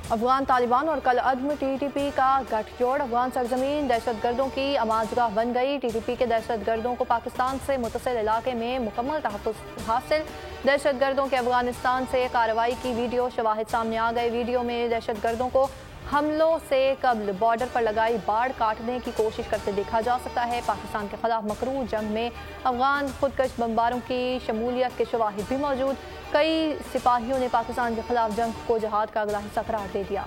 अफगान तालिबान और कल अदम टीटीपी का गठजोड़। अफगान सरजमीन दहशतगर्दों की अमाजगाह बन गई। टीटीपी के दहशतगर्दों को पाकिस्तान से मुतसिल इलाके में मुकम्मल तहफ़्फ़ुज़ हासिल। दहशतगर्दों के अफगानिस्तान से कार्रवाई की वीडियो शवाहिद सामने आ गए। वीडियो में दहशतगर्दों को हमलों से कबल बॉर्डर पर लगाई बाड़ काटने की कोशिश करते देखा जा सकता है। पाकिस्तान के खिलाफ मकरू जंग में अफगान खुदकश बमबारों की शमूलियत के शवाहिद भी मौजूद। कई सिपाहियों ने पाकिस्तान के खिलाफ जंग को जहाद का अगला हिस्सा करार दे दिया।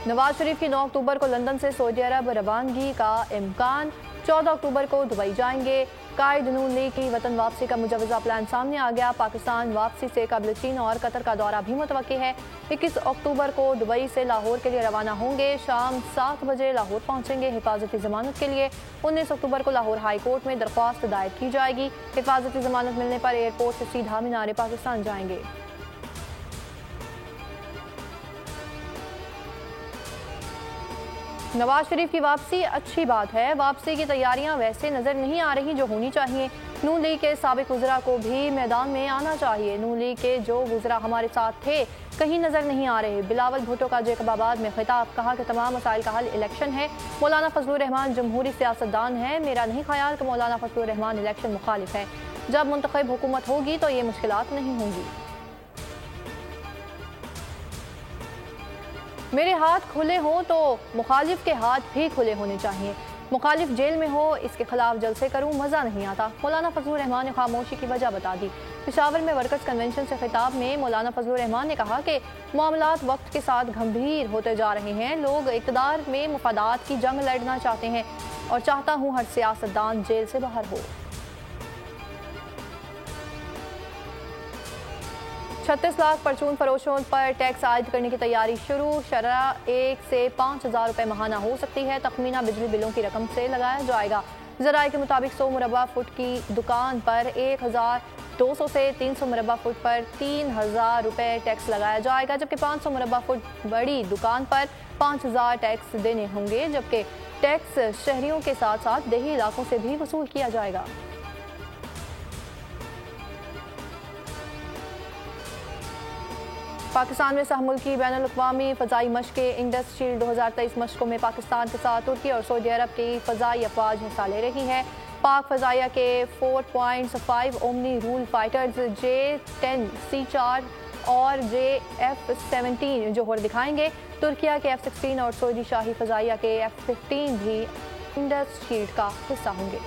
नवाज शरीफ की 9 अक्टूबर को लंदन से सऊदी अरब रवानगी का इम्कान। 14 अक्टूबर को दुबई जाएंगे। कायद नून लीग की वतन वापसी का मुजवजा प्लान सामने आ गया। पाकिस्तान वापसी से कबल चीन और कतर का दौरा भी मुतवक्की है। 21 अक्टूबर को दुबई से लाहौर के लिए रवाना होंगे। शाम 7 बजे लाहौर पहुंचेंगे हिफाजती जमानत के लिए। 19 अक्टूबर को लाहौर हाई कोर्ट में दरख्वास्त दायर की जाएगी। हिफाजती जमानत मिलने पर एयरपोर्ट से सीधा मीनार पाकिस्तान जाएंगे। नवाज शरीफ की वापसी अच्छी बात है। वापसी की तैयारियां वैसे नजर नहीं आ रही जो होनी चाहिए। नून लीग के साबिक वज़रा को भी मैदान में आना चाहिए। नून लीग के जो वज़रा हमारे साथ थे कहीं नजर नहीं आ रहे। बिलावल भुट्टो का जैकबाबाद में खिताब, कहा कि तमाम मसाइल का हल इलेक्शन है। मौलाना फजलुर रहमान जमहूरी सियासतदान है। मेरा नहीं ख्याल कि मौलाना फजलुर रहमान इलेक्शन मुखालिफ है। जब मुंतखब हुकूमत होगी तो ये मुश्किलात नहीं होंगी। मेरे हाथ खुले हों तो मुखालिफ के हाथ भी खुले होने चाहिए। मुखालिफ जेल में हो इसके खिलाफ जलसे करूं मज़ा नहीं आता। मौलाना फजलुर रहमान ने खामोशी की वजह बता दी। पेशावर में वर्कर्स कन्वेंशन से खिताब में मौलाना फजलुर रहमान ने कहा कि मामलात वक्त के साथ गंभीर होते जा रहे हैं। लोग इक़्तिदार में मुफादात की जंग लड़ना चाहते हैं और चाहता हूँ हर सियासतदान जेल से बाहर हो। 36 लाख परचून फरोशों पर टैक्स आयद करने की तैयारी शुरू। शरह 1 से 5,000 रुपये माहाना हो सकती है। तखमीना बिजली बिलों की रकम से लगाया जाएगा। ज़राए के मुताबिक 100 मुरबा फुट की दुकान पर 1,200 से 300 मुरबा फुट पर 3,000 रुपये टैक्स लगाया जाएगा, जबकि 500 मुरबा फुट बड़ी दुकान पर 5,000 टैक्स देने होंगे। जबकि टैक्स शहरियों के साथ साथ देही इलाकों से भी वसूल किया जाएगा। पाकिस्तान में सहमुल्की बैनुल-अक़वामी फ़ज़ाई मशक़ें इंडस शील्ड 2023 मशक़ों में पाकिस्तान के साथ तुर्की और सऊदी अरब की फ़ज़ाई अफ़वाज हिस्सा ले रही है। पाक फ़ज़ाइया के 4.5 omni rule fighters J-10 C4 और JF-17 जोहर दिखाएंगे। तुर्किया के F-16 और सऊदी शाही फ़ज़ाइया के F-15 भी इंडस शील्ड का हिस्सा होंगे।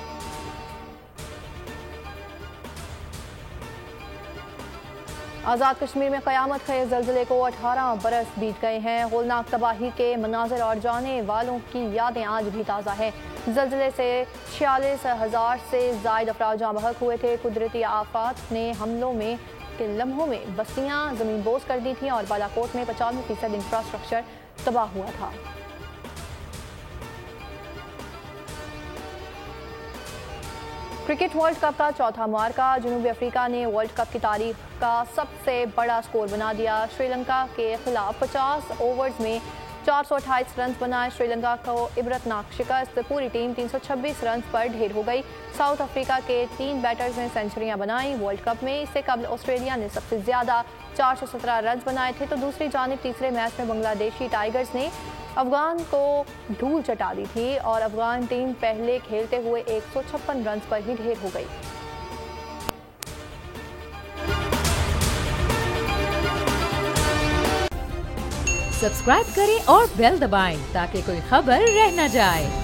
आज़ाद कश्मीर में क़यामत खेज़ ज़लज़ले को 18 बरस बीत गए हैं। होलनाक तबाही के मनाज़िर और जाने वालों की यादें आज भी ताज़ा हैं। ज़लज़ले से 46,000 से ज़ायद अफराद जहाँ बहक हुए थे। कुदरती आफात ने हमलों में के लम्हों में बस्तियाँ ज़मीन बोझ कर दी थीं और बालाकोट में 95% इंफ्रास्ट्रक्चर तबाह हुआ था। क्रिकेट वर्ल्ड कप का चौथा मार्का। जनूबी अफ्रीका ने वर्ल्ड कप की तारीख का सबसे बड़ा स्कोर बना दिया। श्रीलंका के खिलाफ 50 ओवर्स में 428 रन बनाए। श्रीलंका को इबरतनाक शिकस्त। पूरी टीम 326 रन पर ढेर हो गई। साउथ अफ्रीका के 3 बैटर्स ने सेंचुरियां बनाई। वर्ल्ड कप में इससे कबल ऑस्ट्रेलिया ने सबसे ज्यादा 417 रन बनाए थे, तो दूसरी जानिब तीसरे मैच में बांग्लादेशी टाइगर्स ने अफगान को धूल चटा दी थी और अफगान टीम पहले खेलते हुए 156 रन पर ही ढेर हो गई। सब्सक्राइब करें और बेल दबाएं ताकि कोई खबर रह न जाए।